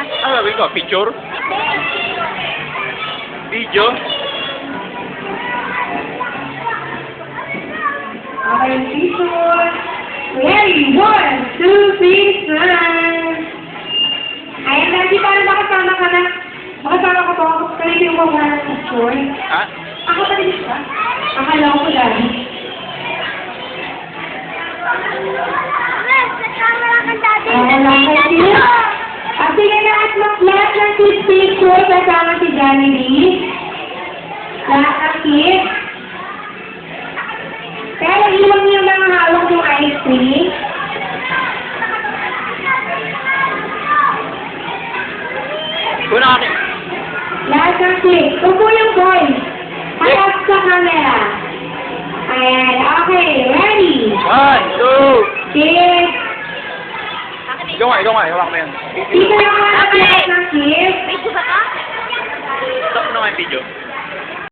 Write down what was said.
Ano gagawin ko? Picture? Video? Okay, picture. Ready? 1, 2, 3, smile. Ayan, Daddy, parang nakasama ka na. Nakasama ko to. Kaya yung mga picture. Ha? Ako pa rin siya. Akala ko Daddy. Ayan, nakasama. At sige na, at lahat ng kids picture kasama si Johnny Lee. Lahat ng kids. Pero iwan niyo mga hawak yung ice cream. Kuna kami. Lahat ng kids. Upo yung boys. Harap sa camera. Ayan. Okay. Ready? 1, 2. Kids. Ikaw nga. Hawak mo yan. Dito yung mga lahat ng kids. Stop mo na nga yung video.